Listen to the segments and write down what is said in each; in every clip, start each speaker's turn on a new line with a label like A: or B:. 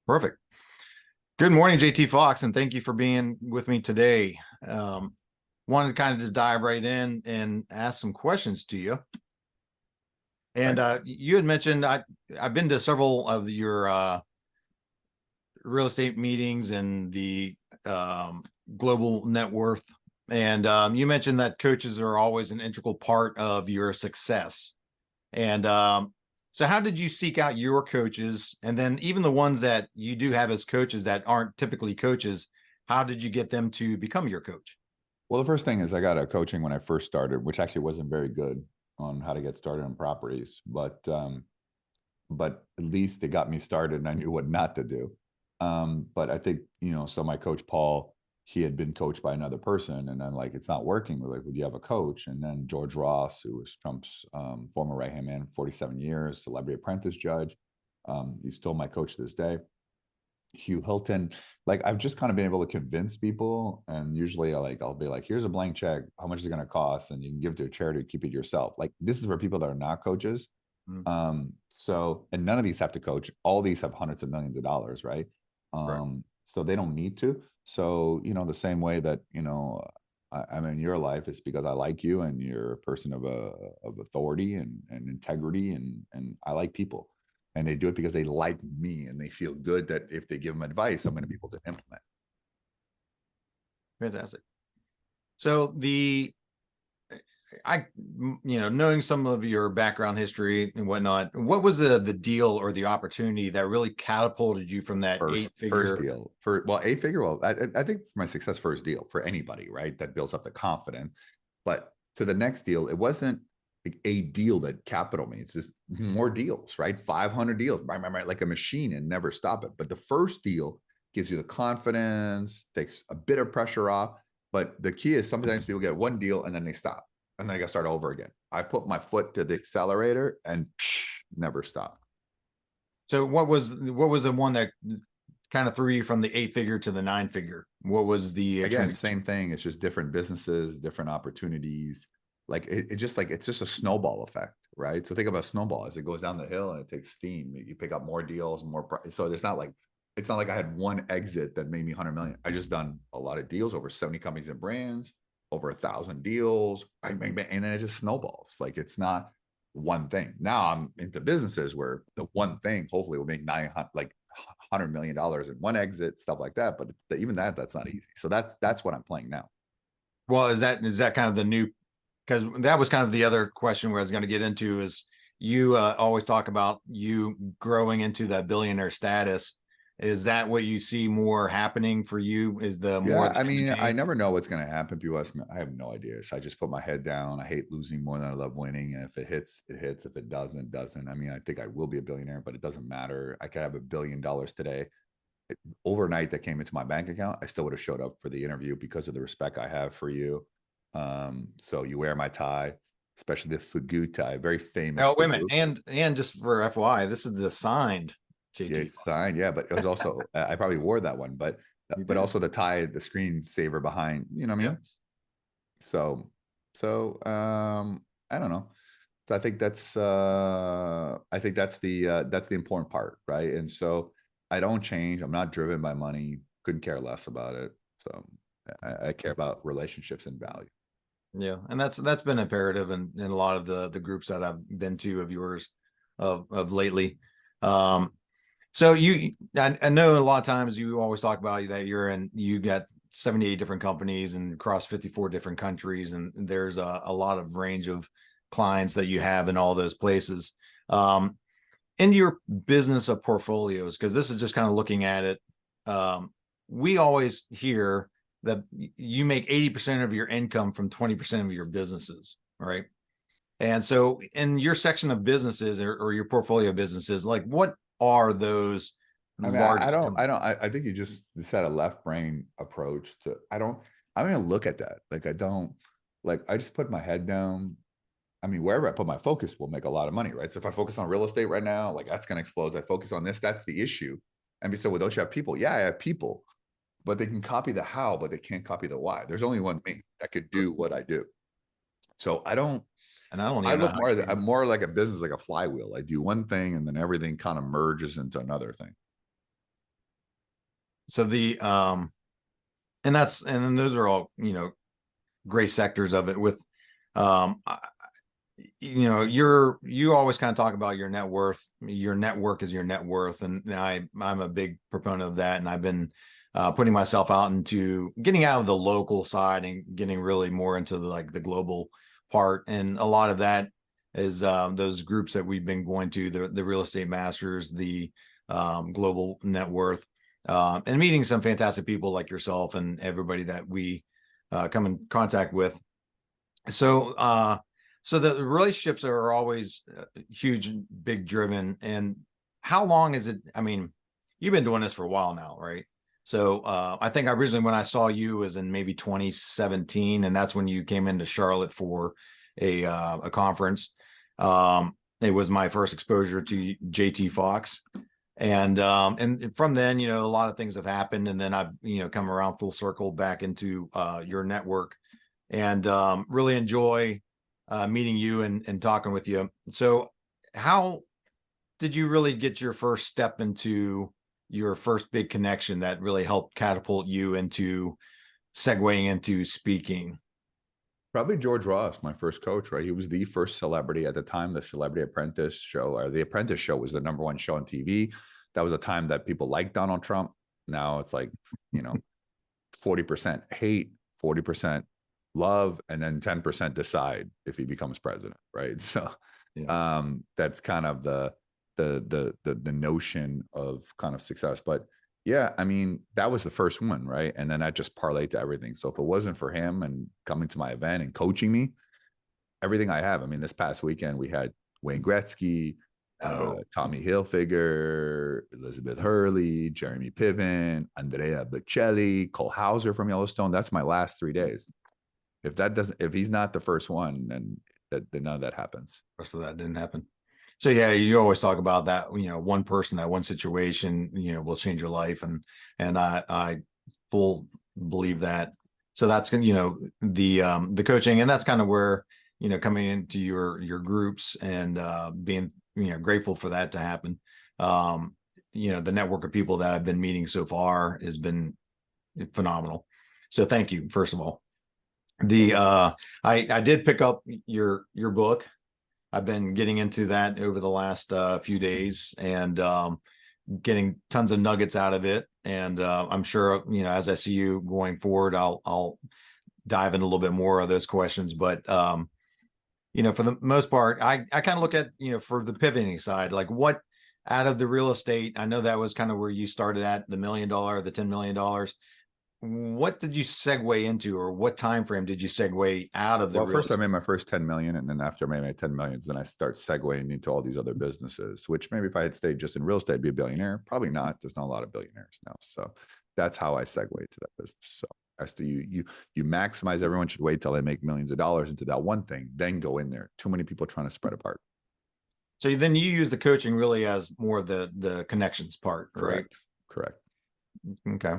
A: Perfect. Good morning, JT Foxx, and thank you for being with me today. Wanted to kind of just dive right in and ask some questions to you. And
B: Okay.
A: you had mentioned I've been to several of your real estate meetings and the global net worth. And you mentioned that coaches are always an integral part of your success. And so how did you seek out your coaches? And then even the ones that you do have as coaches that aren't typically coaches, how did you get them to become your coach?
B: Well, the first thing is I got a coaching when I first started, which actually wasn't very good on how to get started on properties, but at least it got me started and I knew what not to do. But I think, so my coach, Paul, he had been coached by another person and then like, it's not working. We're like, would you have a coach? And then George Ross, who was Trump's former right-hand man, 47 years, celebrity apprentice judge. He's still my coach to this day. Hugh Hilton, like I've just kind of been able to convince people. And usually I'll be like, here's a blank check. How much is it going to cost? And you can give it to a charity, keep it yourself. Like this is for people that are not coaches.
A: Mm,
B: And none of these have to coach. All these have hundreds of millions of dollars, right?
A: right.
B: So they don't need to. So, the same way that, I'm in your life, it's because I like you and you're a person of authority and integrity and I like people. And they do it because they like me and they feel good that if they give them advice, I'm going to be able to implement.
A: Fantastic. So knowing some of your background history and whatnot, what was the deal or the opportunity that really catapulted you from that eight
B: First
A: figure?
B: deal for well, eight figure. Well, I think for my success first deal for anybody, right? That builds up the confidence. But to the next deal, it wasn't like a deal that capital me. It's just more deals, right? 500 deals, right, like a machine and never stop it. But the first deal gives you the confidence, takes a bit of pressure off. But the key is sometimes people get one deal and then they stop. And then I got to start over again. I put my foot to the accelerator and never stop.
A: So what was the one that kind of threw you from the eight figure to the nine figure? What was the
B: Again,
A: transition?
B: same thing. It's just different businesses, different opportunities. Like it just like it's just a snowball effect, right? So think about a snowball as it goes down the hill and it takes steam. You pick up more deals, so it's not like I had one exit that made me 100 million. I just done a lot of deals, over 70 companies and brands, over 1,000 deals, and then it just snowballs. Like it's not one thing. Now I'm into businesses where the one thing hopefully will make 900, like $100 million in one exit, stuff like that. But even that's not easy. So that's what I'm playing now.
A: Well, is that kind of the new, because that was kind of the other question where I was going to get into is you always talk about you growing into that billionaire status. Is that what you see more happening for you? Is the more
B: Yeah,
A: the
B: I mean, I
A: M&A?
B: never know what's going to happen. People ask me, I have no idea. So I just put my head down. I hate losing more than I love winning. And if it hits, it hits. If it doesn't, it doesn't. I mean, I think I will be a billionaire, but it doesn't matter. I could have $1 billion today. Overnight, that came into my bank account. I still would have showed up for the interview because of the respect I have for you. So you wear my tie, especially the Fugu tie, very famous
A: Oh, wait a minute.
B: Fugu.
A: And just for FYI, this is the signed
B: Yeah,
A: JT
B: it's
A: Fox.
B: signed. Yeah, but it was also I probably wore that one, but
A: You
B: but
A: did.
B: also the tie, the screensaver behind. You know what I
A: Yeah.
B: mean? So I don't know. So I think that's the important part, right? And so I don't change. I'm not driven by money. Couldn't care less about it. So I care about relationships and value.
A: Yeah. And that's been imperative in a lot of the groups that I've been to of yours of lately. Um, So I know a lot of times you always talk about that you got 78 different companies and across 54 different countries, and there's a lot of range of clients that you have in all those places. Um, in your business of portfolios, because this is just kind of looking at it, um, we always hear that you make 80% of your income from 20% of your businesses, right? And so in your section of businesses or your portfolio businesses, like what are those
B: I mean, I
A: largest
B: don't, I
A: companies?
B: don't, I think you just said a left brain approach to, I'm going to look at that. Like, I just put my head down. I mean, wherever I put my focus will make a lot of money, right? So if I focus on real estate right now, like that's going to explode. I focus on this, that's the issue. And we said, well, don't you have people? Yeah, I have people, but they can copy the how, but they can't copy the why. There's only one me that could do what I do. So
A: And I don't
B: I
A: even know
B: look
A: how
B: more,
A: you.
B: I'm more like a business, like a flywheel. I do one thing and then everything kind of merges into another thing.
A: So and then those are all, great sectors of it with, you always kind of talk about your net worth. Your network is your net worth. And I'm a big proponent of that. And I've been putting myself out into getting out of the local side and getting really more into the global part. And a lot of that is those groups that we've been going to, the real estate masters, the global net worth, and meeting some fantastic people like yourself and everybody that we come in contact with. So the relationships are always huge, big driven. And how long is it? I mean, you've been doing this for a while now, right? So I think originally when I saw you was in maybe 2017, and that's when you came into Charlotte for a conference. It was my first exposure to JT Foxx. And from then, a lot of things have happened, and then I've, come around full circle back into your network, and really enjoy meeting you and talking with you. So how did you really get your first step into your first big connection that really helped catapult you into segueing into speaking?
B: Probably George Ross, my first coach, right? He was the first celebrity at the time. The Celebrity Apprentice show, or The Apprentice show, was the #1 show on TV. That was a time that people liked Donald Trump. Now it's like, 40% hate, 40% love, and then 10% decide if he becomes president, right? So that's kind of the notion of kind of success. But yeah, I mean, that was the first one, right? And then I just parlayed to everything. So if it wasn't for him and coming to my event and coaching me, everything I have. I mean, this past weekend we had Wayne Gretzky, Tommy Hilfiger, Elizabeth Hurley, Jeremy Piven, Andrea Bocelli, Cole Hauser from Yellowstone. That's my last 3 days. If he's not the first one, then none of that happens.
A: The rest of that didn't happen. So yeah, you always talk about that, one person, that one situation, will change your life. And I full believe that. So that's, the coaching, and that's kind of where, coming into your groups and being, grateful for that to happen. The network of people that I've been meeting so far has been phenomenal. So thank you, first of all. I did pick up your book. I've been getting into that over the last few days, and getting tons of nuggets out of it. And I'm sure, as I see you going forward, I'll dive in a little bit more of those questions. But for the most part, I kind of look at, for the pivoting side, like what out of the real estate, I know that was kind of where you started at, the $1 million, the $10 million. What did you segue into, or what time frame did you segue out of the
B: Well,
A: real
B: first I
A: estate?
B: made my first 10 million, and then after I made my 10 millions, then I start segueing into all these other businesses, which maybe if I had stayed just in real estate, I'd be a billionaire. Probably not. There's not a lot of billionaires now. So that's how I segue to that business. So as to you maximize, everyone should wait till they make millions of dollars into that one thing, then go in there. Too many people trying to spread apart.
A: So then you use the coaching really as more of the connections part, right?
B: Correct.
A: Okay.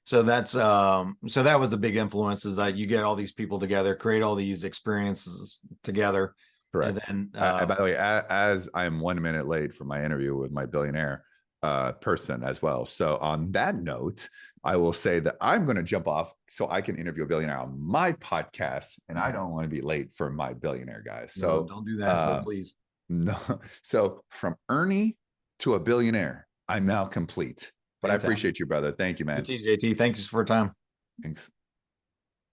A: So that's so that was the big influence, is that you get all these people together, create all these experiences together.
B: Correct.
A: And then
B: by the way, as I'm 1 minute late for my interview with my billionaire person as well. So on that note, I will say that I'm going to jump off so I can interview a billionaire on my podcast, and I don't want to be late for my billionaire guys. So
A: no, don't do that, but please.
B: No. So from Ernie to a billionaire, I'm now complete. But fantastic. I appreciate you, brother. Thank you, man.
A: JT, thanks for your time.
B: Thanks.